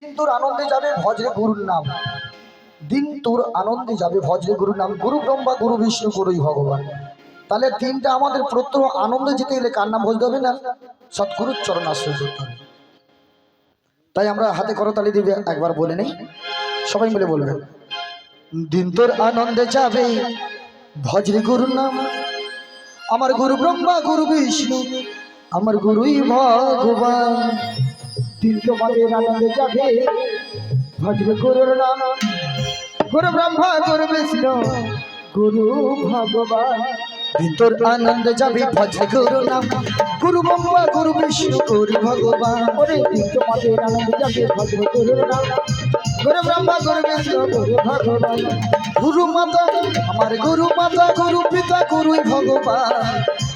দিন তোর আনন্দে যাবে ভজরে গুরুর নাম। দিন তোর আনন্দে যাবে ভজরে গুরুর নাম। গুরু ব্রহ্মা গুরু বিষ্ণু গুরুই ভগবান। তাহলে দিনটা আমাদের প্রত্যহ আনন্দে যেতে গেলে কার নাম ভজতে হবে না? সৎগুরুর চরণ আশ্রয় করতে হবে। তাই আমরা হাতে করতালি দিবে একবার বলে নেই, সবাই মিলে বলবেন। দিন তোর আনন্দে যাবে ভজরে গুরুর নাম। আমার গুরু ব্রহ্মা গুরু বিষ্ণু আমার গুরুই ভগবান। দিন তোমাদের আনন্দে যাবে ভজরে গুরুর নাম। গুরু ব্রহ্মা গুরু বিষ্ণু গুরু ভগবান। দিন তোর আনন্দে যাবে ভজরে গুরুর নাম। গুরু ব্রহ্মা গুরু বিষ্ণু গুরু ভগবান। ওরে দিন তোমাদের আনন্দে যাবে ভজরে গুরুর নাম। গুরু ব্রহ্মা গুরু বিষ্ণু গুরু ভগবান। গুরু মাতা আমার গুরু মাতা গুরু পিতা গুরুই ভগবান।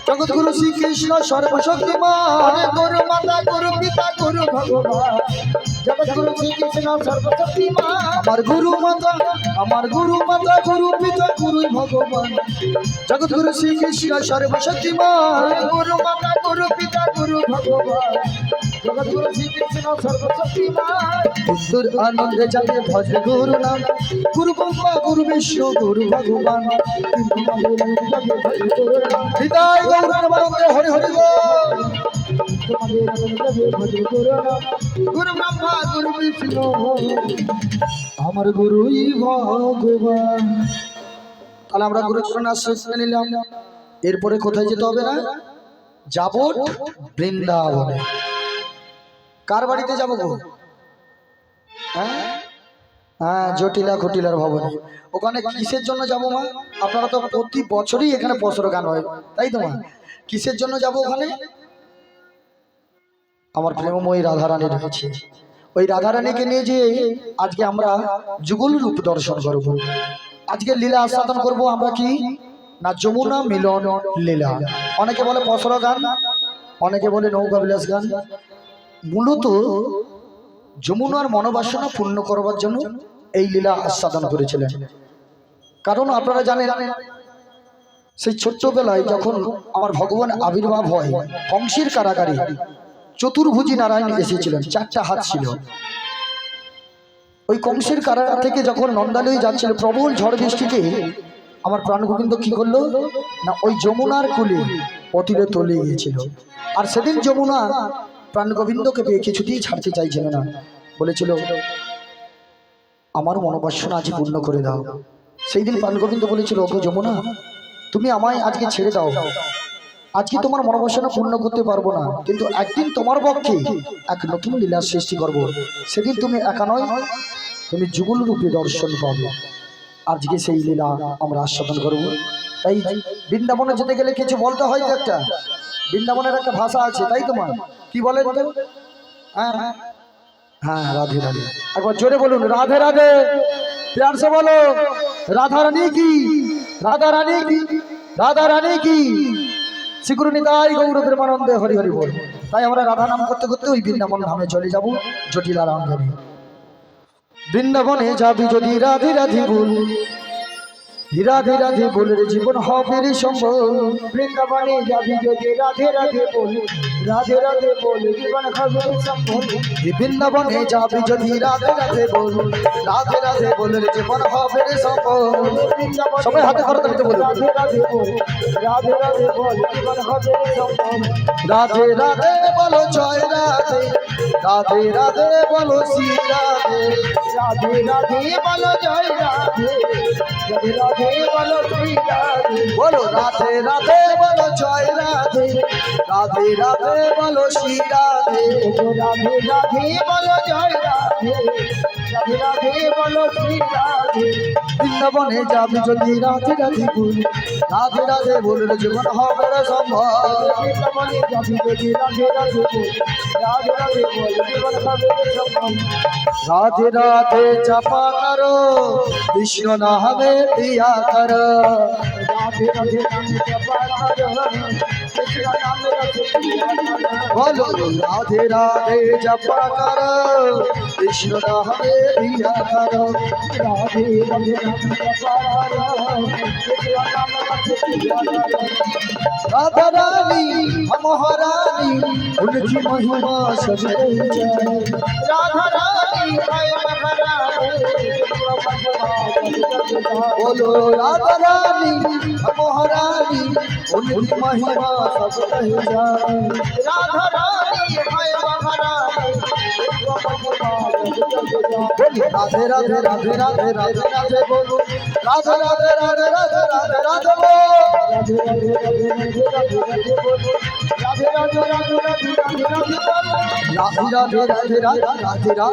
জগৎ গুরু শ্রীকৃষ্ণ সর্বশক্তিমান। গুরু মাতা গুরু পিতা গুরু ভগবান। জগৎ গুরু শ্রীকৃষ্ণ সর্বশক্তিমান। আমার গুরু মাতা গুরু পিতা গুরুই ভগবান। জগৎ গুরু শ্রীকৃষ্ণ সর্বশক্তিমান। গুরু মাতা গুরু পিতা গুরু ভগবান। জগৎ গুরু শ্রীকৃষ্ণ সর্বশক্তিমান। তোর আনন্দে যাবে ভজরে গুরু নাম। গুরু ব্রহ্মা গুরু বিষ্ণু গুরু ভগবান। হৃদয় গৌরের বারন্দে হরি হরি বল। গুরু ব্রহ্মা গুরু বিষ্ণু আমার গুরুই ভগবান। তাহলে আমরা গুরু চরণ আশ্রয় নিলাম। এরপরে কোথায় যেতে হবে না? যাব বৃন্দাবনে। কার বাড়িতে যাবো গো? হ্যাঁ, জটিলা খটিলার ভবনে। ওখানে কিসের জন্য যাবো মা? আপনারা তো প্রতি বছরই এখানে বছর গান হয়, তাই তো মা? কিসের জন্য যাব ওখানে? আমার প্রেমময়ী রাধারানী রয়েছে। ওই রাধারানীকে নিয়ে যে আজকে আমরা যুগল রূপ দর্শন করব। আজকে লীলা আস্বাদন করব আমরা। কি না? যমুনা মিলন লীলা। অনেকে বলে পসরা গান, অনেকে বলে নৌকা বিলাস গান। মূলত যমুনার মনোবাসনা পূর্ণ করবার জন্য এই লীলা আস্বাদন করেছিলেন। কারণ আপনারা জানেন, সেই ছোট্টবেলায় যখন আমার ভগবান আবির্ভাব হয়, কংসের কারাগারে চতুর্ভুজী নারায়ণ এসেছিলেন, 4টা হাত ছিল। ওই কংসের কারাগার থেকে যখন নন্দালয়ে যাচ্ছিল প্রবল ঝড় বৃষ্টিতে, আমার প্রাণ গোবিন্দ কি করলো না? ওই যমুনার কুলে অতীরে তলে গিয়েছিল। আর সেদিন যমুনা প্রাণ গোবিন্দকে পেয়ে কিছুতেই ছাড়তে চাইছিল না। বলেছিল, আমার মনোবাসনা আজ পূর্ণ করে দাও। সেই দিন প্রাণ গোবিন্দ বলেছিল, ওগো যমুনা, তুমি আমায় আজকে ছেড়ে দাও। আজকে তোমার মনোবাসনা পূর্ণ করতে পারবো না, কিন্তু একদিন তোমার পক্ষে এক নতুন লীলার সৃষ্টি করব। সেদিন তুমি একা নয়, তুমি যুগল রূপে দর্শন পাবে। আজকে সেই লীলা আমরা আস্বাদন করব। তাই বৃন্দাবনে যেতে গেলে কিছু বলতে হয়। একটা বৃন্দাবনের একটা ভাষা আছে, তাই তোমার কি বলেন তো? হ্যাঁ হ্যাঁ, রাধে রাধে। একবার জোরে বলুন, রাধে রাধে। প্যার সে বলো, রাধা রানী কি, রাধা রানী কি, রাধা রানী কি। শ্রীগুরু নিতাই গৌর প্রেমানন্দে হরি হরি বল। তাই আমরা রাধা নাম করতে করতে ওই বৃন্দাবন ধামে চলে যাব। জটিলা রামধনী। বৃন্দাবনে যাবি যদি রাধে রাধে বল, রাধে রাধে বলে জীবন হবে রে সম্বল। বৃন্দাবনে যাবি যদি রাধে রাধে বল, রাধে রাধে বলে জীবন হবে রে সম্বল। বৃন্দাবনে যাবি যদি রাধে রাধে বল, রাধে রাধে বলে জীবন হবে রে সম্বল। সবাই হাতে করতে করতে বলুন, রাধে রাধে বল, রাধে রাধে বল জীবন হবে রে সম্বল। রাধে রাধে বলো জয় রাধে, রাধে রাধে বলো শ্রী রাধে, রাধে রাধে বলো জয় রাধে, রাধে রাধে বলো শ্রী রাধে। বলো রাধে রাধে বলো জয় রাধে, রাধে রাধে বলো শ্রী রাধে, রাধে রাধে বলো জয় রাধে, রাধে রাধে বলো শ্রী রাধে। বৃন্দাবনে যাবি যদি রাধে রাধে বল, রাধে রাধে বলে জীবন হবে রে সম্ভব। বৃন্দাবনে যাবি যদি রাধে রাধে বল, রাধে রাধে বলে জীবন হবে রে সম্ভব। রাধে রাধে জপা করো, কৃষ্ণ নামে প্রিয়া করো। রাধে রাধে নাম জপা করো, বলো রাধে রাধে জপা করো কৃষ্ণ নামে দিয়া করো রাধে রাধে জপা করো राधा रानी महारानी उनकी महिमा सब राधा रानी बोलो राधा रानी महारानी उनकी महिमा सब राधा रानी राधे राधे राधे राधे राधे राधे बोलो राधे राधे राधे राधे राधे राधे बोलो राधे राधे राधे राधे राधे राधे राधे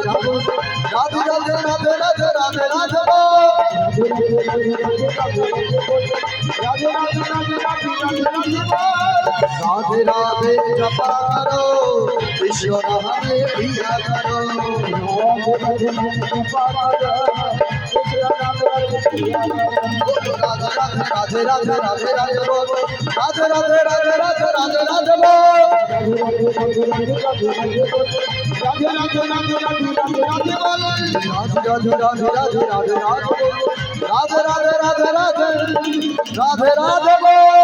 राधे राधे राधे राधे राधे राधे राधे राधे राधे राधे राधे राधे जपा करो कृष्ण नामे प्रिया करो राधे राधे राधे राधे राधे बोलो राधे राधे राधे राधे राधे राधे बोलो राधे राधे राधे राधे राधे राधे बोलो राधे राधे राधे राधे राधे राधे राधे राधे राधे राधे राधे बोलो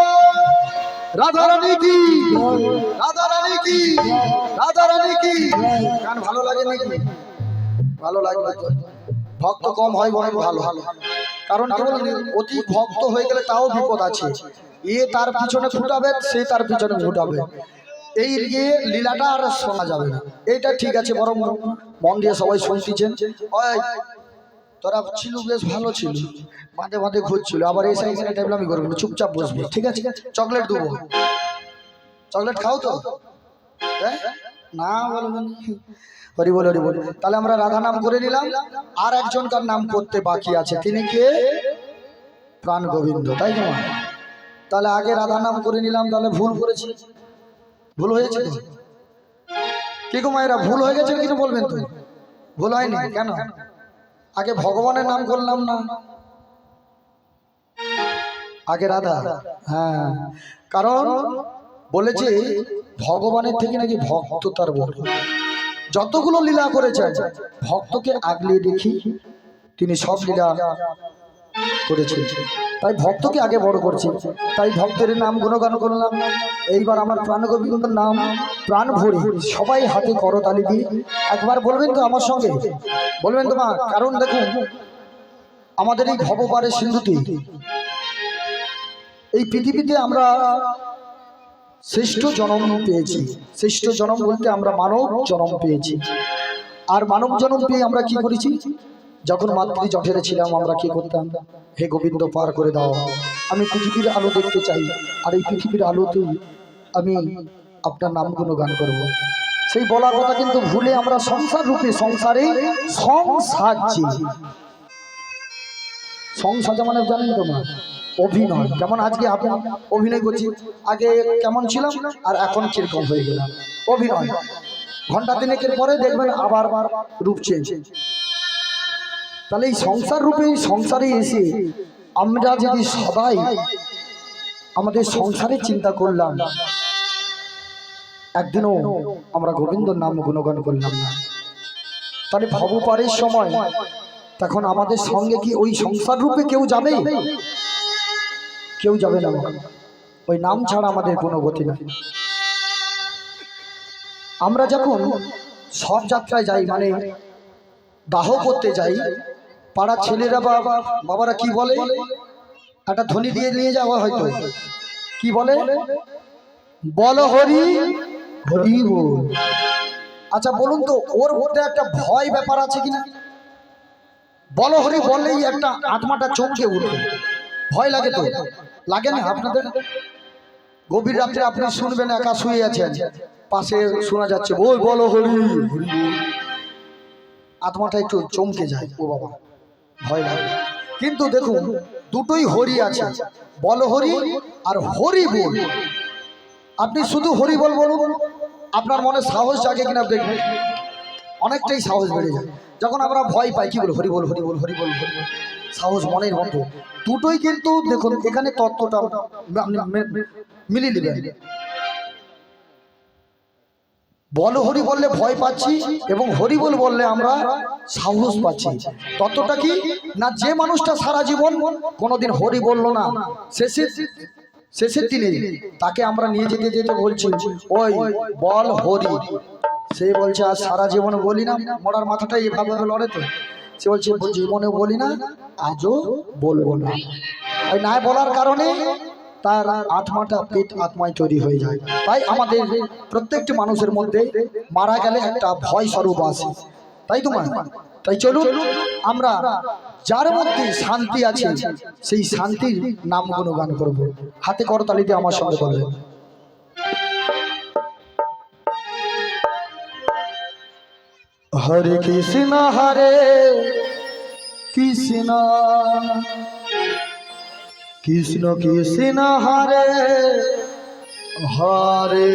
राधा रानी की राधा रानी की राधा रानी की গান ভালো লাগে নাকি ভালো লাগবে ভক্ত কম হয় বরং ভালো কারণ কি বলেন অতি ভক্ত হয়ে গেলে তাও বিপদ আছে এ তার পিছনে ছুটাবে সে তার পিছনে ছুটাবে এই লীলাটা আর শোনা যাবে না এইটা ঠিক আছে বরং মন দিয়ে সবাই শুনতেছেন ওই তোরা ছিল বেশ ভালো ছিল মাঝে মাঝে ঘুরছিল আবার এই সাইজের টাইম আমি করবো চুপচাপ বসবি ঠিক আছে চকলেট দেবো চকলেট খাও তো না বলবেন হরি বল হরি বল তাহলে আমরা রাধা নাম করে নিলাম আর একজনকার নাম করতে বাকি আছে তিনি কে প্রাণ গোবিন্দ তাই না তাহলে আগে রাধা নাম করে নিলাম তাহলে ভুল করেছি ভুল হয়েছে তো কি গো মায়েরা ভুল হয়ে গেছে কিন্তু বলবেন তো ভুল হয়নি কেন আগে ভগবানের নাম করলাম না আগে রাধা হ্যাঁ কারণ বলেছে ভগবানের থেকে নাকি ভক্ত তার বড় যতগুলো লীলা করেছেন ভক্তকে আগলে দেখি তিনি সব লীলা করেছেন তাই ভক্তকে আগে বড় করছে তাই ভক্তের নাম গুণগান করলাম এইবার আমার প্রাণ গোবিন্দের নাম প্রাণ ভরে সবাই হাতে করতালি দিয়ে একবার বলবেন তো আমার সঙ্গে বলবেন তো মা কারণ দেখুন আমাদের এই ভবপারের সিন্ধুতে এই পৃথিবীতে আমরা শ্রেষ্ঠ জন্ম পেয়েছি শ্রেষ্ঠ জন্ম বলতে আমরা মানব জন্ম পেয়েছি আর মানব জন্ম পেয়ে আমরা কি করেছি যখন মাতৃ জঠরে ছিলাম আমরা কি করতাম হে গোবিন্দ পার করে দাও আমি পৃথিবীর আলো দেখতে চাই আর এই পৃথিবীর আলোতে আমি আপনার নাম গুণগান করব সেই বলার কথা কিন্তু ভুলে আমরা সংসার রূপে সংসারে সংসারছি সংসার মানে জানেন তো মা অভিনয় যেমন আজকে আপনি অভিনয় করছি আগে কেমন ছিলাম আর এখন কিরকম হয়ে গেলাম অভিনয় ঘন্টা তিনেকের পরে দেখবেন আবার রূপ চেঞ্জ তাহলে এই সংসার রূপে সংসারে এসে আমরা যদি সদাই আমাদের সংসারের চিন্তা করলাম একদিনও আমরা গোবিন্দর নাম গুণগান করলাম না তাহলে ভবপারের সময় তখন আমাদের সঙ্গে কি ওই সংসার রূপে কেউ যাবে কেউ যাবে না ওই নাম ছাড়া আমাদের কোনো গতি নাই আমরা যখন সব যাত্রায় যাই মানে দাহ করতে যাই পাড়ার ছেলেরা বাবারা কি বলে একটা ধ্বনি দিয়ে নিয়ে যাওয়া হয়তো কি বলে বল হরি হরি বল আচ্ছা বলুন তো ওর মধ্যে একটা ভয় ব্যাপার আছে কিনা বল হরি বললেই একটা আত্মাটা চমকে উঠবে ভয় লাগে তো লাগে না আপনাদের গভীর রাত্রে আপনি শুনবেন একা শুয়ে আছেন পাশে শোনা যাচ্ছে ওই বলো হরি হরি আত্মাটা একটু চমকে যায় ও বাবা ভয় লাগে কিন্তু দেখুন দুটোই হরি আছে বল হরি আর হরি বল আপনি শুধু হরি বল বলুন আপনার মনে সাহস জাগে কিনা দেখবেন অনেকটাই সাহস বেড়ে যায় যখন আমরা ভয় পাই কি বল হরি বল হরি বল হরি বল হরি বল সাহস মনের মতো দুটোই কিন্তু দেখুন এখানে তত্ত্বটা মিলিয়ে নেবেন বল হরি বললে ভয় পাচ্ছি এবং হরি বল বললে আমরা সাহস পাচ্ছি। ততটা কি না, যে মানুষটা সারা জীবন কোনোদিন হরি বললো না, শেষের দিনে তাকে আমরা নিয়ে যেতে যেতে বলছি ওই বল হরি, সে বলছে আর সারা জীবন বলি না, মরার মাথাটা এভাবে লড়ে তো, সে বলছে জীবনে বলি না, আজও বলবো না। ওই না বলার কারণে তার আত্মাটা পেট আত্মায় তৈরি হয়ে যায়। তাই আমাদের প্রত্যেকটি মানুষের মধ্যে মারা গেলে একটা ভয় স্বরূপ আসে, তাই তোমার। তাই চলুন আমরা যার মধ্যে শান্তি আছে সেই শান্তির নাম গুণগান করবো। হাতে করতালি দিয়ে আমার সঙ্গে বলবেন। হরে কৃষ্ণ হরে কৃষ্ণ কৃষ্ণ কৃষ্ণ হরে হরে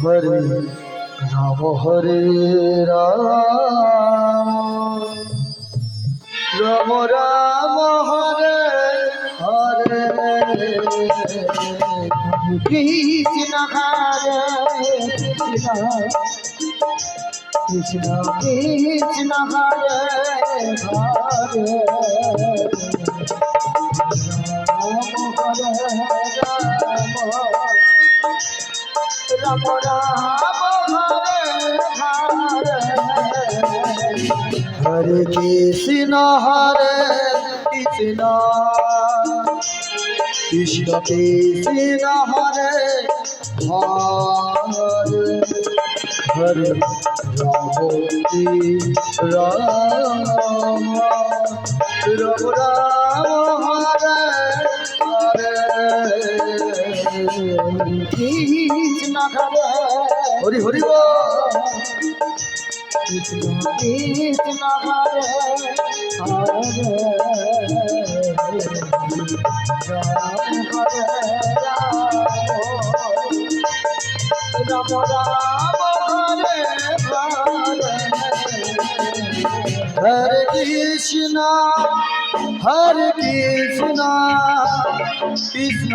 হরে রাম হরে রাম রাম রাম হরে হরে কৃষ্ণ হরে কৃষ্ণ কৃষ্ণ কৃষ্ণ হরে হরে রাম রাম হরে হরে হরে কৃষ্ণ হরে কৃষ্ণ কৃষ্ণ কৃষ্ণ হরে হরে হরে রাম রাম রাম রাম হরে হরে কৃষ্ণ হরে হরি হরি কৃষ্ণ কৃষ্ণ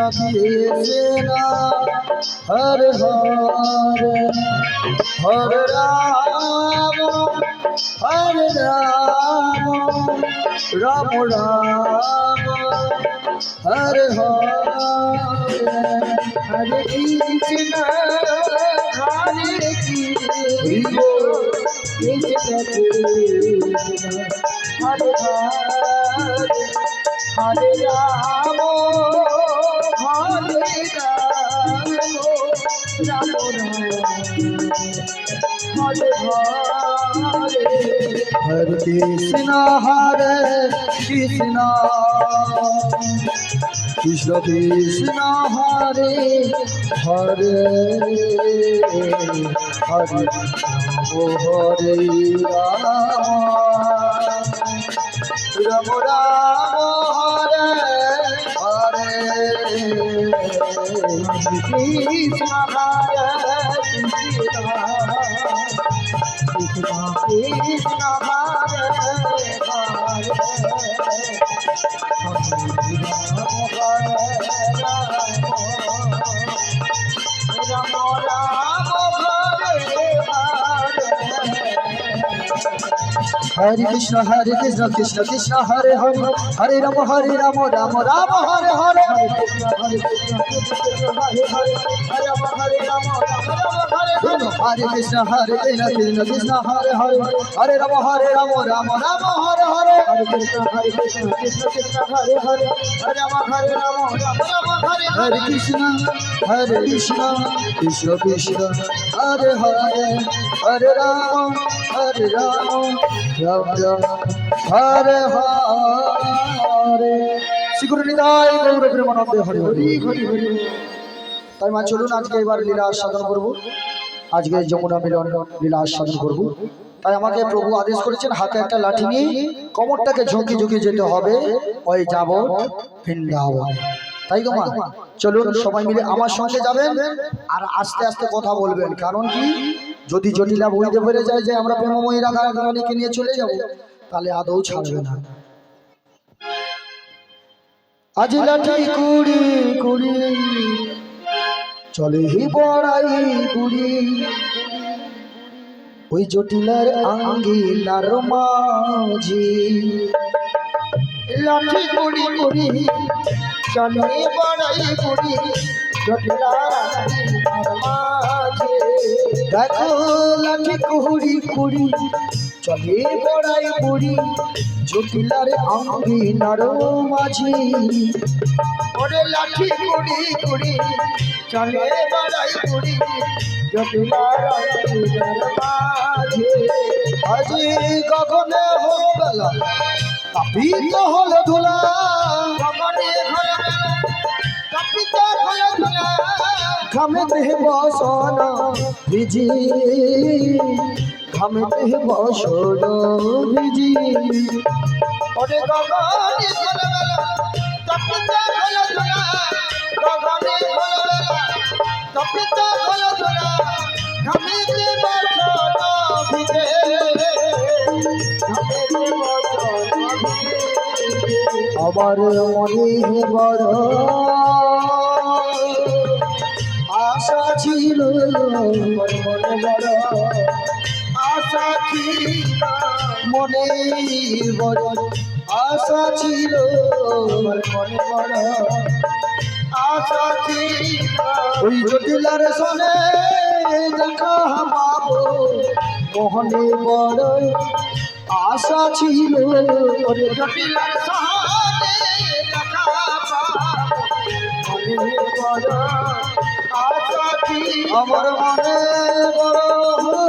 হরে হরে রাম হরে রাম রাম হরে হরে হরে কৃষ্ণ কৃষ্ণ কৃষ্ণ হরে হরে হরে রাম রাম রাম হরে হরে হরে কৃষ্ণ হরে হরে রাম হরে রাম হরে হরে হরে কৃষ্ণ হরে কৃষ্ণ কৃষ্ণ কৃষ্ণ হরে হরে হরে হরে রাম রাম রাম হরে হরে কৃষ্ণ হরে কৃষ্ণ কৃষ্ণ কৃষ্ণ হরে हरे कृष्ण कृष्ण कृष्ण हरे हरे हरे राम राम राम हरे हरे हरे कृष्ण कृष्ण कृष्ण कृष्ण हरे हरे हरे राम राम हरे हरे हरे कृष्ण कृष्ण हरे हरे हरे राम राम हरे कृष्ण कृष्ण कृष्ण हरे हरे हरे राम राम हरे हरे श्री गुरु निताई गौर प्रेमानंदे हरि हरि हरि हरि। তাই মা চলুন আজকে এবার লীলা আস্বাদন করব, আজকে যমুনা মিলন লীলা আস্বাদন করব। তাই আমাকে প্রভু আদেশ করেছেন হাতে একটা লাঠি নিয়ে কোমরটাকে ঝুঁকি ঝুঁকি যেতে হবে ওই যাব বৃন্দাবন। তাই তো মা চলুন সবাই মিলে আমার সঙ্গে যাবেন আর আস্তে আস্তে কথা বলবেন। কারণ কি, যদি জটিলা বইতে বেড়ে যায় যে আমরা প্রেমময়ী রাধা রানীকে নিয়ে চলে যাব, তাহলে আদৌ ছাড়বে না। আজ লাঠি কুড়ি কুড়ি চলে হি বড়াই বুড়ি ওই জটিলার আঙ্গিনার মাঝি লাঠি কুড়ি কুড়ি চলে বড়াই বুড়ি জটিলার আঙ্গিনার মাঝি দেখো লাঠি কুড়ি কুড়ি চলে বড়াই বুড়ি জটিলার আঙ্গিনার মাঝি ওরে লাঠি কুড়ি কুড়ি চলে বড়াই বুড়ি জটিলার আঙ্গিনার মাঝি আজি গগনে হলো বেলা কাঁপিত হলো ধুলা গগনে হলো বেলা কাঁপিত হলো ধুলা ঘামেতে বসন ভিজি ঘামেতে বসন ভিজি ওরে গগনে হলো বেলা কাঁপিত হলো ধুলা গগনে হলো বেলা কাঁপিত হলো ধুলা ঘামেতে বসন ভিজে ঘামেতে বসন আমার মনে বড় আশা ছিল মনে বড় আশা ছিল মনে বড় আশা ছিল মনে বড় আশা ছিল ওই জটিলার সনে দেখা পাবো মোহনে বড় আশা ছিল ওরে জটিলার সনে দেখা পাবো মনে বড় আশা ছিল আমার মনে বড়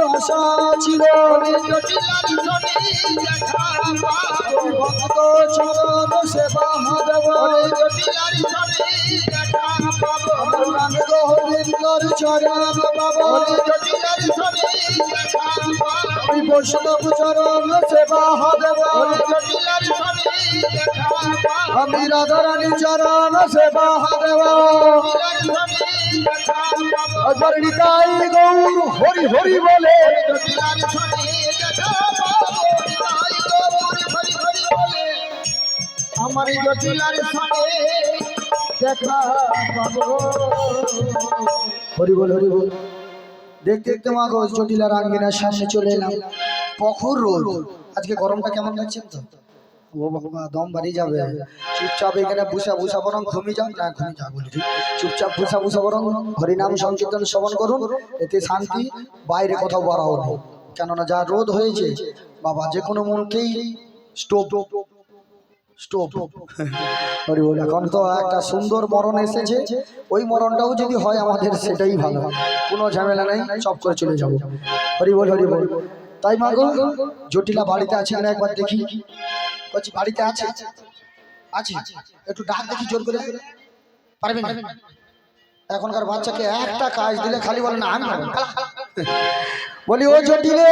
আশা ছিল ওরে জটিলার সনে দেখা পাবো ভক্ত চরণ সেবা দেব ওরে জটিলার সনে দেখা পাবো আমার নামে গোবিন্দর চরণ পাবো ওরে জটিলার সনে দেখা পাবো বৈষ্ণব চরণ সেবা দেব ওরে জটিলার সনে দেখা পাবো আমি রাধারানী চরণ সেবা দেব একবার নিতাই গৌর হরি হরি বলে জটিলার সনে দেখা পাবো নিতাই গৌর হরি হরি বলে আমার জটিলার সনে দেখা পাবো হরি বল হরি বল দেখতে দেখতে মা গো জটিলার আঙ্গিনার সামনে চলে এলাম প্রখর রোদ আজকে গরমটা কেমন লাগছে তো ও বাবা দম বাড়ি যাবে চুপচাপ এখানে বুসা বরং ঘুমিয়ে যাও না ঘুমিয়ে যাও বলি চুপচাপ বুসা বরং হরিনাম সংকীর্তন শ্রবণ করুন এতে শান্তি বাইরে কোথাও বাড়াও নেই কেননা যা রোদ হয়েছে বাবা যে কোনো মনকেই স্টোভ স্টোভ হরি বল এখন তো একটা সুন্দর মরণ এসেছে ওই মরণটাও যদি হয় আমাদের সেটাই ভালো কোনো ঝামেলা নেই চপ করে চলে যাবো হরি বল তাই মা গো জটিলা বাড়িতে আছে কিনা একবার দেখি বলছি বাড়িতে আছে আছে একটু ডাক দেখি জোর করে পারবে না এখনকার বাচ্চাকে একটা কাজ দিলে খালি বলে না আমি পারবো বলি ও জটিলে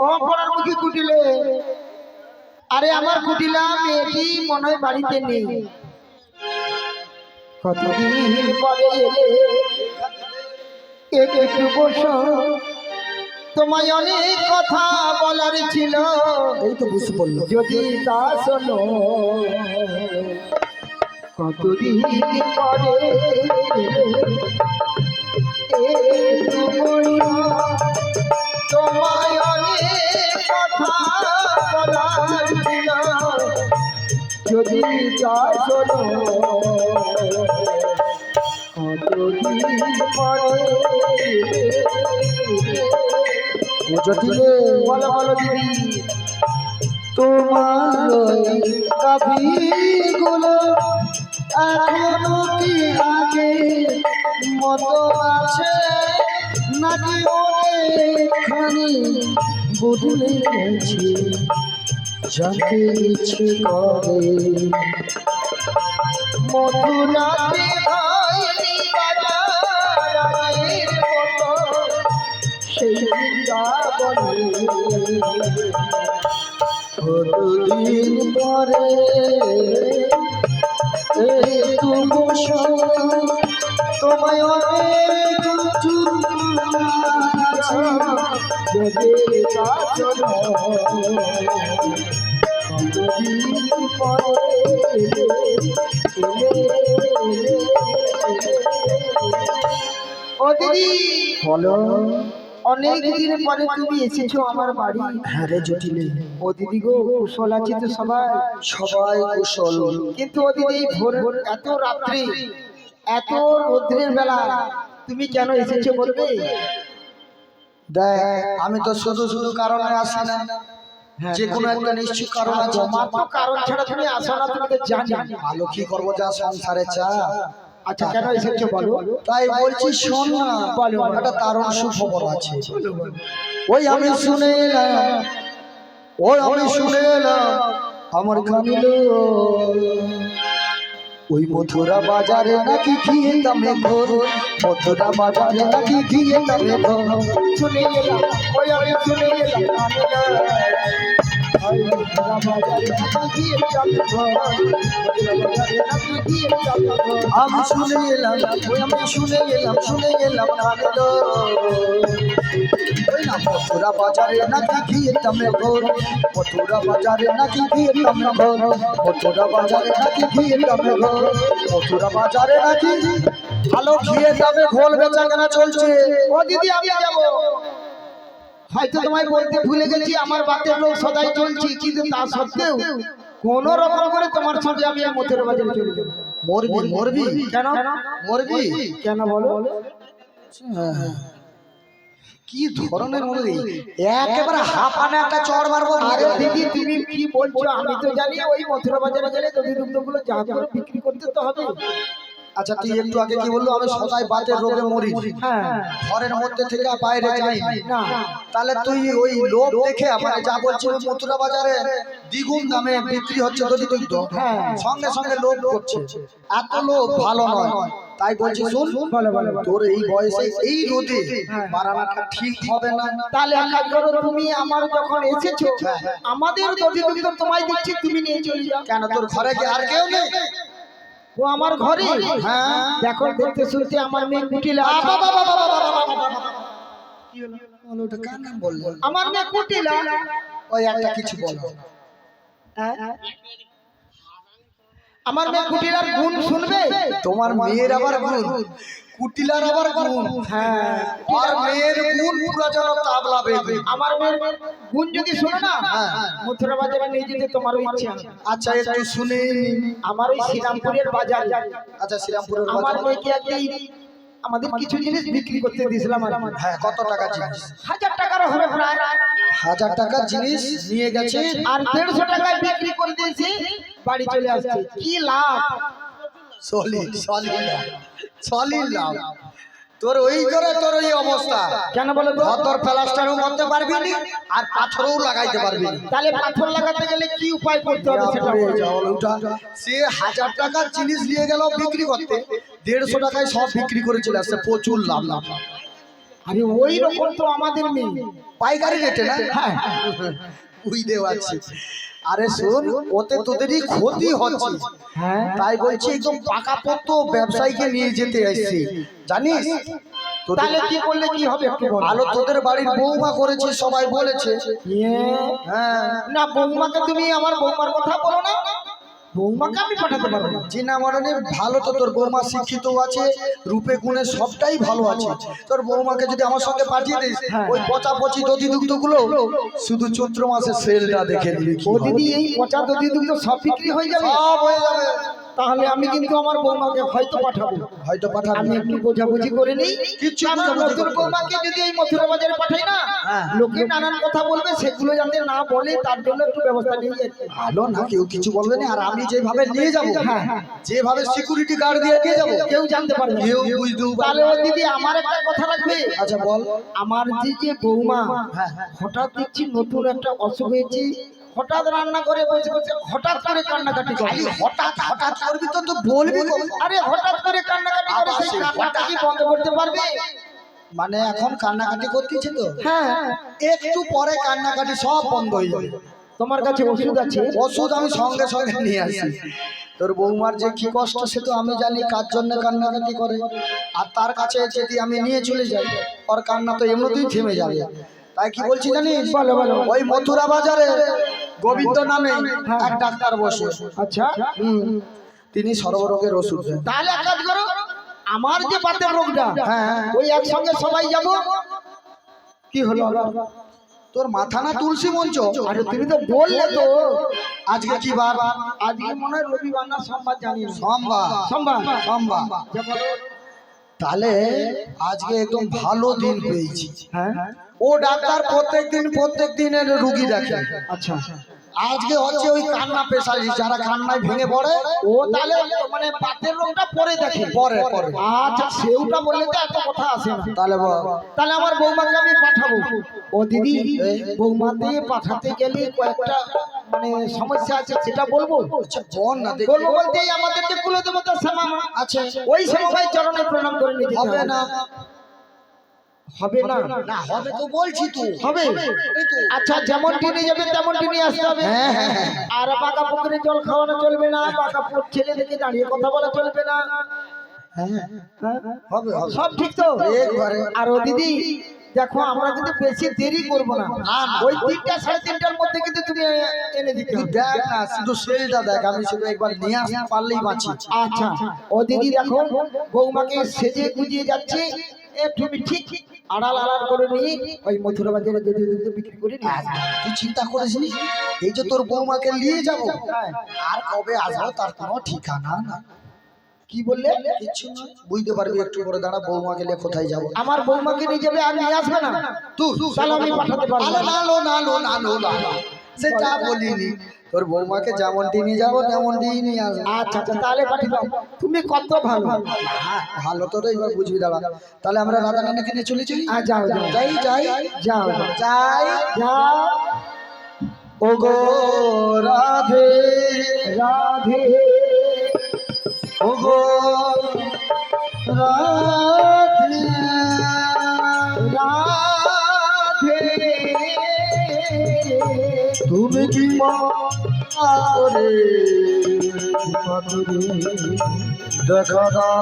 ও পড়ার মুখী কুটিলে আরে আমার কুটিলা মেয়েটি মনে হয় বাড়িতে নেই কতদিন পরে এলে একটু বসো তোমায় অনেক কথা বলার ছিল এই তো বুঝতে বললো যদি তা শোনো কতদিন পরে একটু বসো তোমায় অনেক কথা বলার ছিল যদি তা শোনো কতদিন পরে জটিলে বলো বলো দিদি তোমার কবিগুলো এখনো কি আগে মতো আছে নাকি অনেকখানি বদলে গেছে জানতে ইচ্ছে করে মধুরাতে হয়নি বাজার আগের মতো সেই কতদিন পরে তোমায় অনেক কতদিন পরে ও দিদি, বলো। অনেক দিন পরে তুমি এসেছো আমার বাড়ি। হ্যাঁ রে জটিলে। ও দিদি গো, কুশল আছে তো সবাই? সবাই কুশল। কিন্তু ও দিদি, এই ভোর এত রাত্রি, এত রৌদ্রের বেলা তুমি কেন এসেছো বলবে? দেখ, আমি তো শুধু শুধু কারণে আসি না, যে কোনো একটা নিশ্চিত কারণ আছে। তোমার তো কারণ ছাড়া তুমি আসো না, তুমি তো জানি। ভালো কি করবো, যা সংসারে চা। আচ্ছা, কেন এসেছো বলো? তাই বলছি শোন না, বলো। একটা দারুণ সুখবর আছে। ওই আমি শুনে এলাম, ওই আমি শুনে এলাম আমার কানিল, ওই মথুরা বাজারে নাকি গিয়ে দামে ঘোর, মথুরা বাজারে নাকি গিয়ে দামে ঘোর। শুনে এলাম, ওই আমি শুনে এলাম, আমি শুনে এলাম, ওই আমি শুনে এলাম, শুনে এলাম কানিল, ওই না মথুরা বাজারে নাকি গিয়ে দামে ঘোর, মথুরা বাজারে নাকি গিয়ে দামে ঘোর, মথুরা বাজারে নাকি গিয়ে দামে ঘোর, মথুরা বাজারে নাকি ভালো ঘিয়ে দামে ঘোল বেচা কেনা চলছে। ও দিদি, আমি যাবো। হয়তো তোমায় বলতে ভুলে গেছি, আমার বাতের লোক সদাই চলছি, কিন্তু তা সত্ত্বেও কোন রকম করে তোমার সঙ্গে আমি মথুরা বাজারে চলে যাবো। মরবি মরবি কেন মরবি কেন বলো? কি ধরনের মরবি, একেবারে হাঁপানে একটা চড় মারবো। আরে দিদি, তুমি কি বলছো? আমি তো জানি ওই মথুরা বাজারে গেলে দধি দুগ্ধ গুলো যা করে বিক্রি করতে তো হবে। আচ্ছা, তুই একটু আগে কি বললো আমি সদাই বাতের রোগে মরি, হ্যাঁ, ঘরের মধ্যে থেকে বাইরে যাই না, তাহলে তুই ওই লোভ দেখে মানে যা বলছিল মথুরা বাজারে দ্বিগুণ দামে বিক্রি হচ্ছে দধি দুগ্ধ, হ্যাঁ, সঙ্গে সঙ্গে লোভ করছে, এত লোভ ভালো নয়। তাই বলছি শোন, বলো বলো। তোর এই বয়সে এই রোদে বাড়ানোটা ঠিক হবে না। তাহলে এক কাজ করো, তুমি আমার যখন এসেছো, আমাদের দধি দুগ্ধ তোমায় দিচ্ছি, তুমি নিয়ে চলে যাও। কেন, তোর ঘরে কি আর কেউ নেই? ও আমার ঘরে, হ্যাঁ, দেখো দেখতে শুনতে আমার মেয়ে কুটিলা আছে। কি হলো? বলো, ওটা কার নাম বললে? আমার মেয়ে কুটিলা। ওই একটা কিছু বলো। হ্যাঁ? আমার মেয়ে কুটিলার গুণ শুনবে? তোমার মেয়ের আবার গুণ, কুটিলার আবার গুণ? হ্যাঁ, আর মেয়ের গুণ পুরো যেন তাবলা বেগুন। আমার মেয়ের গুণ যদি শোনো না, মথুরা বাজারে নিয়ে যেতে তোমারও ইচ্ছা। আচ্ছা, একটু শুনে। আমার ওই শ্রীরামপুরের বাজার, আচ্ছা, শ্রীরামপুরের আমার বাজার। মেয়েকে একদিন আমাদের কিছু জিনিস বিক্রি করতে দিয়েছিলাম। হ্যাঁ, কত টাকা জিনিস? 1000 টাকার হবে প্রায়। 1000 টাকার জিনিস নিয়ে গেছে আর 150 টাকায় বিক্রি করে দিয়েছি, বাড়ি চলে আসছে। কি লাভ! সলিড সলিড লাভ, সলিড লাভ। তোর ওই করে তোর ওই অবস্থা, কেন বলো তো? তোর প্লাস্টারও করতে পারবি না আর পাথরও লাগাইতে পারবি না। তাহলে পাথর লাগাতে গেলে কি উপায় করতে হবে সেটা বলো। সে 1000 টাকার জিনিস নিয়ে গেল বিক্রি করতে, 150 টাকায় সব বিক্রি করে চলে আসছে, প্রচুর লাভ লাভ। আরে ওই রকম তো আমাদের মেয়ে, পাইকারি রেটে না? হ্যাঁ, বুঝতে পারছি। আরে শোন, ওতে তোদেরই ক্ষতি হচ্ছে। হ্যাঁ, তাই বলছি একদম পাকাপোক্ত ব্যবসায়ীকে নিয়ে যেতে আসছি, জানিস? তাহলে কি করলে কি হবে একটু বলো। আলো তোদের বাড়ির বৌমা করেছে, সবাই বলেছে। হ্যাঁ, না, বৌমাকে তুমি আমার বৌমার কথা বলো না, বৌমাকে আমি পাঠাতে পারবো না। জিনা মরণে ভালো তো, তোর বৌমা শিক্ষিত আছে, রূপে গুণে সবটাই ভালো আছে। তোর বৌমাকে যদি আমার সঙ্গে পাঠিয়ে দিস, ওই পচা পচি দধি দুগ্ধ গুলো শুধু চৈত্র মাসে সেলটা দেখে নিবি। ও দিদি, এই পচা দধি দুগ্ধ সব বিক্রি হয়ে যাবে? সব হয়ে যাবে। তাহলে আমি কিন্তু আমার বৌমাকে হয়তো পাঠাবো। হয়তো পাঠাবি। আমি একটু বোঝাবুঝি করে নিই। কিচ্ছু কারণ বোঝাবুঝি নতুন করতে বৌমাকে যদি এই মথুরা বাজারে পাঠাই না, লোকে নানান কথা বলবে, সেগুলো যাতে না বলে তার জন্য একটু ব্যবস্থা নিয়ে যাই। ভালো না, কেউ কিছু বলবে না। আর আমি যেভাবে নিয়ে যাবো, যেভাবে সিকিউরিটি গার্ড দিয়ে নিয়ে যাবো, কেউ জানতে পারবে না। কেউ বুঝতেও পারবে তাহলে না। ও দিদি, আমার একটা কথা রাখবে। আচ্ছা বল। আমার যে বৌমা, হঠাৎ দেখছি নতুন একটা অসুখ হয়েছে, হঠাৎ রান্না করে বসে বসে হঠাৎ করে কান্নাকাটি করে। খালি হঠাৎ হঠাৎ করবি তো, তো বলবি কখন? আরে হঠাৎ করে কান্নাকাটি করে, সেই কান্নাটা কি বন্ধ করতে পারবে? মানে এখন কান্নাকাটি করতেছে তো, হ্যাঁ, একটু পরে কান্নাকাটি সব বন্ধ হয়ে যাবে। তোমার কাছে ওষুধ আছে? ওষুধ আমি সঙ্গে সঙ্গে নিয়ে আসি। তোর বৌমার যে কি কষ্ট সে তো আমি জানি, কার জন্য কান্নাকাটি করে। আর তার কাছে যদি আমি নিয়ে চলে যাই, ওর কান্না তো এমনিতেই থেমে যাবে। তাই কি বলছি জানিস? বলো বলো। ওই মথুরা বাজারে গোবিন্দ নামে এক ডাক্তার বসে। আচ্ছা, তিনি সর্বরোগের ওষুধ দেন। তাহলে এক কাজ করো, আমার যে বাতের রোগটা, হ্যাঁ। ওই একসঙ্গে সবাই যাব। কি হলো আবার? তোর মাথা না তুলসী মঞ্চ? আরে তুমি তো বললে তো আজকে কি বার? আজকে মনে হয় রবিবার না সোমবার, জানি না। সোমবার। সোমবার। সোমবার। যা বলো। তাহলে আজকে একদম ভালো দিন পেয়েছি। হ্যাঁ, ও ডাক্তার প্রত্যেক দিনের রুগী দেখে। আচ্ছা। আজকে হচ্ছে ওই কান্না পেশালিস্ট, যারা কান্নায় ভেঙে পড়ে। ও তাহলে মানে বাতের রোগটা পরে দেখে। পরে। আচ্ছা, সেউটা বললে তো এত কথা আসে না। তাহলে তাহলে আমার বৌমাকে আমি পাঠাবো। ও দিদি, বৌমাকে পাঠাতে গেলে কয়েকটা মানে সমস্যা আছে, সেটা বলবো। আচ্ছা বল না দেখি। বলবো বলতেই আমাদেরকে কুলে দেবতার শ্যামা মা আচ্ছা ওই শ্যামা ভাই চরণে প্রণাম করে নিতে হবে না। হবে না? না হবে তো বলছি তো। হবে। এই তো। আচ্ছা, যেমন টিনে যাবে তেমন টিনে আসতে হবে। হ্যাঁ, হ্যাঁ, হ্যাঁ। আর পাকা পুকুরে জল খাওয়ানো চলবে না, পাকা ছেলে দেখে দাঁড়িয়ে কথা বলা চলবে না। হ্যাঁ, হ্যাঁ? হবে হবে। সব ঠিক তো? একবারে। আর ও দিদি দেখো, আমরা কিন্তু বেশি দেরি করবো না। না। ওই 3টা 3:30টার মধ্যে কিন্তু তুমি এনে দিতে তুই হবে। দেখ না, শুধু সেলটা দেখ, আমি শুধু একবার নিয়ে আসতে পারলেই বাঁচি। আচ্ছা, ও দিদি দেখো, বৌমাকে সেজে গুজিয়ে যাচ্ছে। তুমি ঠিক আড়াল করে নিয়ে ওই মথুরা বাজারে দুধ বিক্রি করে নিয়ে আসবে। তুই চিন্তা করিস নি, এই যে তোর বৌমাকে নিয়ে যাবো, হ্যাঁ। আর কবে আসবো তার কোনো ঠিকানা না। কি বললে? কিচ্ছু না, বুঝতে পারবি একটু করে দাঁড়া। বৌমাকে নিয়ে কোথায় যাবো? আমার বৌমাকে নিয়ে যাবে আর নিয়ে আসবে না? তাহলে আমি পাঠাতে পারবো না। না, সেটা বলিনি। তোর বৌমাকে যেমন দিনই যাবো তেমন দিনই নিয়ে আসবো। আচ্ছা আচ্ছা, তাহলে পাঠিয়ে দাও। তুমি কত ভালো। ভালো তো এবার বুঝবি দাঁড়া। তাহলে আমরা রাধা নানাকে নিয়ে চলে যাই। যাও যাই যাই যাও যাই। যাও। ওগো রাধে রাধে ওগো রাধে রাধে, তুমি কি মা করে দেখা দাও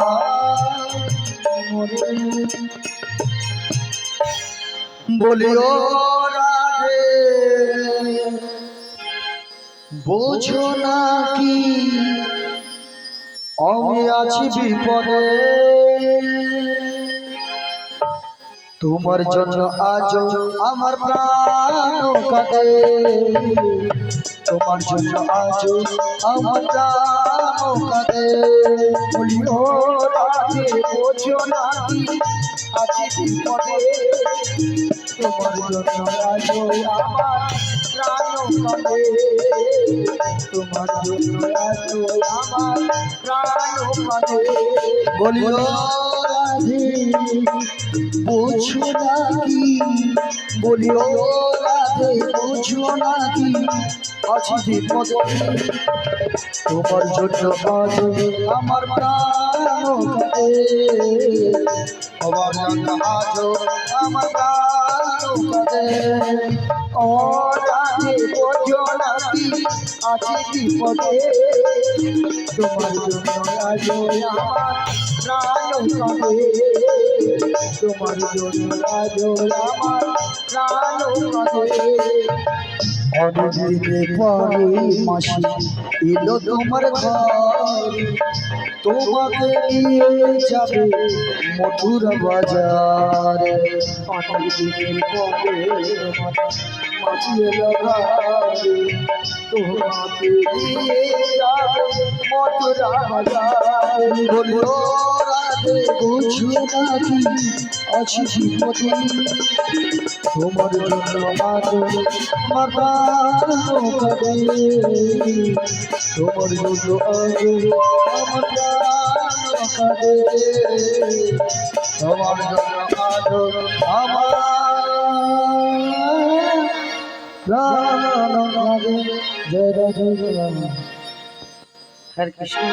মরে। বলিও রাধে বোঝো না কি আমি আছি বিপদে। তোমার জন্য আজ আমার প্রাণ কাঁদে। তোমার জন্য আজ আমার প্রাণ কাঁদে। বলিও রাধে বোঝো না কি আছি বিপদে। তোমার জন্য আজ আমার প্রাণ কাঁদে। তোমার জন্য আজ আমার প্রাণ কাঁদে। বলিও রাধে বোঝো না কি, বলিও রাধে বোঝো না কি আছি বিপদে। তোমার জন্য আজ আমার প্রাণ কাঁদে। তোমার জন্য আজ আমার প্রাণ কাঁদে। ও রাধে বোঝো না কি আছি বিপদে। তোমার জন্য আজ আমার প্রাণ কাঁদে। তোমার জন্য আজ আমার প্রাণ কাঁদে। অনেক দিনের পরে মাসি এলো তোমার ঘরে। তোমাকে নিয়ে যাবে মথুরা বাজারে। অনেক দিনের পরে তোমার মাঝি এলো ঘরে। তোমাকে নিয়ে যাবে মথুরা বাজার। বলো রাধে বুঝো না কি আছি বিপদে। তোমার জন্য আজ আমার প্রাণ কাঁদে। তোমার জন্য আজ আমার প্রাণ কাঁদে। তোমার জন্য আজ আমার প্রাণ কাঁদে। জয় রাধে জয় রাধে। হরে কৃষ্ণ।